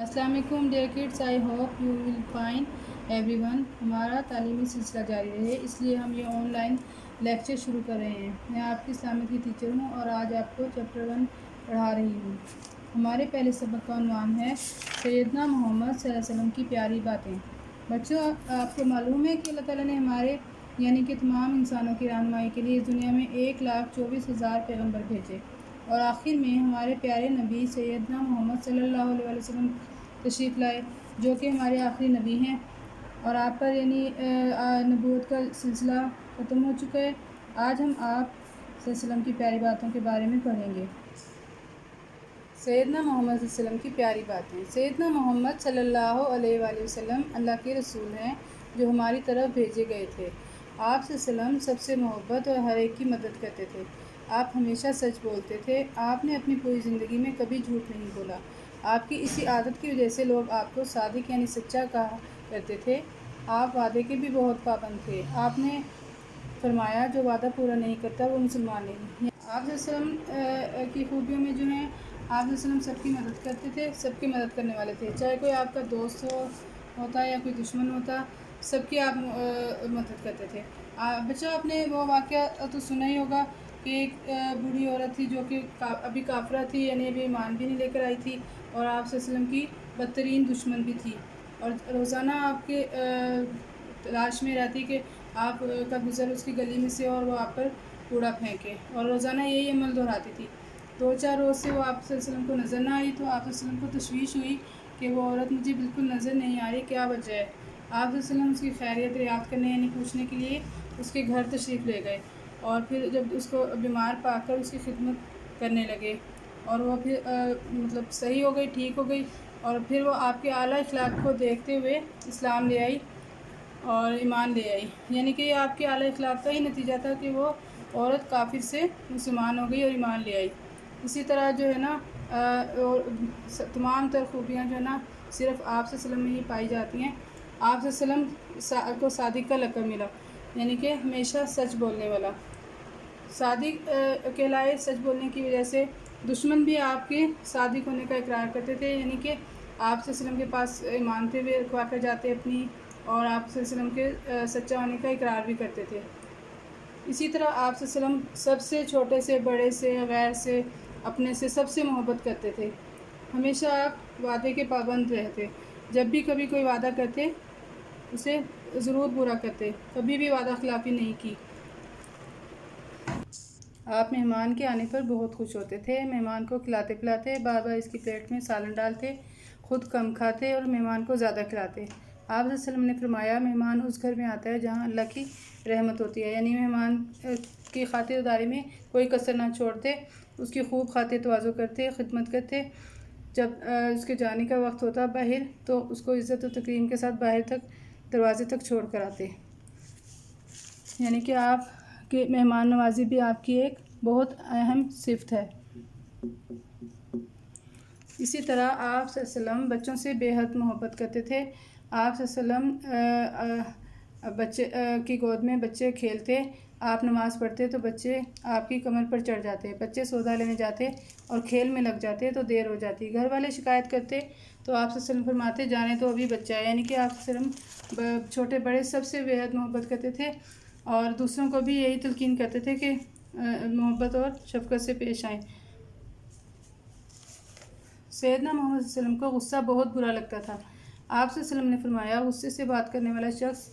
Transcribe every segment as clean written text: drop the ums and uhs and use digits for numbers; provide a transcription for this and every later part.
अस्सलाम वालेकुम dear kids, I hope you will fine everyone. हमारा तालीमी सिलसिला जारी रहे, इसलिए हम ये ऑनलाइन लेक्चर शुरू कर रहे हैं। मैं आपकी इस्लामिक की टीचर हूँ और आज आपको चैप्टर 1 पढ़ा रही हूँ। हमारे पहले सबक का उन्वान है सैयदना मोहम्मद सल्लल्लाहु अलैहि वसल्लम की प्यारी बातें। बच्चों, आपको मालूम है कि अल्लाह ताला ने हमारे यानी कि तमाम इंसानों की रहनुमाई के लिए इस दुनिया में 1,24,000 पैगम्बर भेजे और आखिर में हमारे प्यारे नबी सैयदना मोहम्मद सल्लल्लाहु अलैहि वसल्लम तशरीफ़ लाए, जो कि हमारे आखिरी नबी हैं। और आप पर यानी नबूवत का सिलसिला ख़त्म हो चुका है। आज हम आप वसल्लम की प्यारी बातों के बारे में पढ़ेंगे। सैयदना मोहम्मद वसल्लम की प्यारी बातें। सैयदना मोहम्मद सल्लल्लाहु अलैहि वसल्लम अल्लाह के रसूल हैं जो हमारी तरफ भेजे गए थे। आप वसल्लम सबसे मोहब्बत और हर एक की मदद करते थे। आप हमेशा सच बोलते थे। आपने अपनी पूरी ज़िंदगी में कभी झूठ नहीं बोला। आपकी इसी आदत की वजह से लोग आपको सादिक यानी सच्चा कहा करते थे। आप वादे के भी बहुत पाबंद थे। आपने फरमाया जो वादा पूरा नहीं करता वो मुसलमान नहीं। आप वसल्लम की खूबियों में जो हैं, आप वसल्लम सबकी मदद करते थे, सबकी मदद करने वाले थे। चाहे कोई आपका दोस्त होता या कोई दुश्मन होता, सबकी आप मदद करते थे। बच्चों, आपने वो वाक़या तो सुना ही होगा कि एक बूढ़ी औरत थी जो कि अभी काफरा थी, यानी अभी ईमान भी नहीं लेकर आई थी और आप वसल्लम की बदतरीन दुश्मन भी थी और रोज़ाना आपके तलाश में रहती कि आप का गुज़र उसकी गली में से और वो आप पर कूड़ा फेंके और रोज़ाना यही अमल दोहराती थी। 2-4 रोज़ से वो आप वसल्लम को नज़र ना आई तो आप वसल्लम को तशवीश हुई कि वो औरत मुझे बिल्कुल नज़र नहीं आ रही, क्या वजह है। आप वसल्लम उसकी खैरियत रियात करने यानी पूछने के लिए उसके घर तशरीफ़ ले गए और फिर जब उसको बीमार पाकर उसकी खिदमत करने लगे और वो फिर मतलब सही हो गई, ठीक हो गई और फिर वो आपके आला इखलाक को देखते हुए इस्लाम ले आई और ईमान ले आई। यानी कि ये आपके आला इखलाक का ही नतीजा था कि वो औरत काफिर से मुसलमान हो गई और ईमान ले आई। इसी तरह जो है ना तमाम तर खूबियाँ जो है ना सिर्फ़ आप वसल्लम में ही पाई जाती हैं। आप वसल्लम को सादिक का लक़ब मिला, यानी कि हमेशा सच बोलने वाला। सादिक कहलाए सच बोलने की वजह से दुश्मन भी आपके सादिक होने का इकरार करते थे, यानी कि आप वसल्लम के पास ईमानते हुए रखवा कर जाते अपनी और आप वसल्लम के सच्चा होने का इकरार भी करते थे। इसी तरह आप वसल्लम सबसे छोटे से बड़े से गैर से अपने से सबसे मोहब्बत करते थे। हमेशा आप वादे के पाबंद रहते। जब भी कभी कोई वादा करते उसे ज़रूर पूरा करते, कभी भी वादा खिलाफ़ी नहीं की। आप मेहमान के आने पर बहुत खुश होते थे। मेहमान को खिलाते पिलाते, बार बार इसकी प्लेट में सालन डालते, ख़ुद कम खाते और मेहमान को ज़्यादा खिलाते। आप वसल्लम ने फरमाया मेहमान उस घर में आता है जहाँ अल्लाह की रहमत होती है, यानी मेहमान की खातिरदारी में कोई कसर ना छोड़ते, उसकी खूब खातिर तवाज़ो करते, खिदमत करते। जब उसके जाने का वक्त होता बाहर तो उसको इज़्ज़त और तकरीम के साथ बाहर तक दरवाज़े तक छोड़ कर आते। यानी कि आप कि मेहमान नवाजी भी आपकी एक बहुत अहम सिफ़त है। इसी तरह आप सल्लम बच्चों से बेहद मोहब्बत करते थे। आप सल्लम बच्चे की गोद में बच्चे खेलते, आप नमाज़ पढ़ते तो बच्चे आपकी कमर पर चढ़ जाते, बच्चे सौदा लेने जाते और खेल में लग जाते तो देर हो जाती। घर वाले शिकायत करते तो आप सल्लम फरमाते जाने तो अभी बच्चा है, यानी कि आप सल्लम छोटे बड़े सबसे बेहद मोहब्बत करते थे और दूसरों को भी यही तलकीन करते थे कि मोहब्बत और शफ़क़त से पेश आएँ। सैयदना मोहम्मद वसल्लम को गुस्सा बहुत बुरा लगता था। आप वसल्लम ने फरमाया गुस्से से बात करने वाला शख्स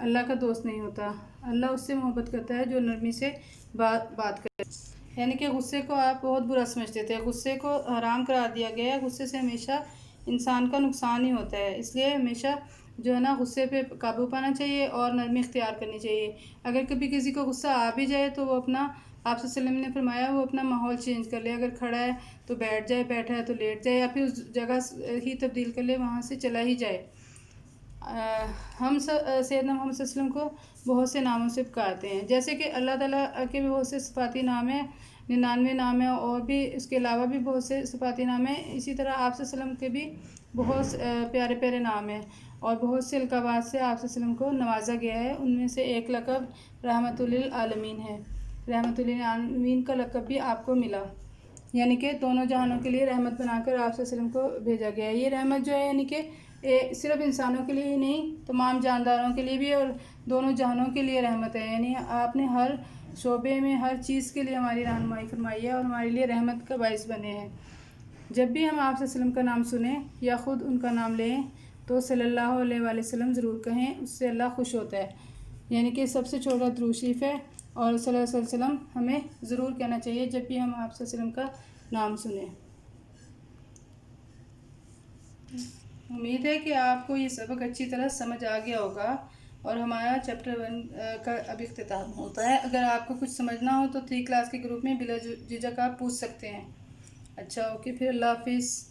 अल्लाह का दोस्त नहीं होता। अल्लाह उससे मोहब्बत करता है जो नरमी से बात करे। यानी कि गुस्से को आप बहुत बुरा समझते थे। गुस्से को हराम करार दिया गया है। गुस्से से हमेशा इंसान का नुकसान ही होता है, इसलिए हमेशा जो है ना गुस्से पे काबू पाना चाहिए और नरमी इख्तियार करनी चाहिए। अगर कभी किसी को गुस्सा आ भी जाए तो वो अपना आप वसल्लम ने फरमाया वो अपना माहौल चेंज कर ले। अगर खड़ा है तो बैठ जाए, बैठा है तो लेट जाए या फिर उस जगह ही तब्दील कर ले, वहाँ से चला ही जाए। हम सैयदना मोहम्मद वसल्लम को बहुत से नामों से पुकारते हैं, जैसे कि अल्लाह ताला के भी बहुत से सिफाती नाम हैं, 99 नाम है और भी इसके अलावा भी बहुत से सिफाती नाम हैं। इसी तरह आप वसल्लम के भी बहुत प्यारे प्यारे नाम हैं और बहुत से लक़बात से आप वसल्लम को नवाजा गया है। उनमें से एक लक़ब रहमतुल लिल आलमीन है। रहमतुल लिल आलमीन का लक़ब भी आपको मिला। یعنی کہ دونوں جہانوں کے لیے رحمت بنا کر آپ صلی اللہ علیہ وسلم کو بھیجا گیا ہے۔ یہ رحمت جو ہے یعنی کہ صرف انسانوں کے لیے ہی نہیں، تمام جانداروں کے لیے بھی اور دونوں جہانوں کے لیے رحمت ہے۔ یعنی آپ نے ہر شعبے میں ہر چیز کے لیے ہماری رہنمائی فرمائی ہے اور ہمارے لیے رحمت کا باعث بنے ہیں۔ جب بھی ہم آپ صلی اللہ علیہ وسلم کا نام سنیں یا خود ان کا نام لیں تو صلی اللہ علیہ وآلہ وسلم ضرور کہیں، اس سے اللہ خوش ہوتا ہے۔ یعنی کہ سب سے چھوٹا درود شریف ہے اور صلی اللہ علیہ وسلم ہمیں ضرور کہنا چاہیے جب بھی ہم آپ صلی اللہ علیہ وسلم کا نام سنیں۔ امید ہے کہ آپ کو یہ سبق اچھی طرح سمجھ آ گیا ہوگا اور ہمارا چیپٹر 1 کا اب اختتام ہوتا ہے۔ اگر آپ کو کچھ سمجھنا ہو تو 3 کلاس کے گروپ میں بلا جھجک آپ پوچھ سکتے ہیں۔ اچھا اوکے، پھر اللہ حافظ۔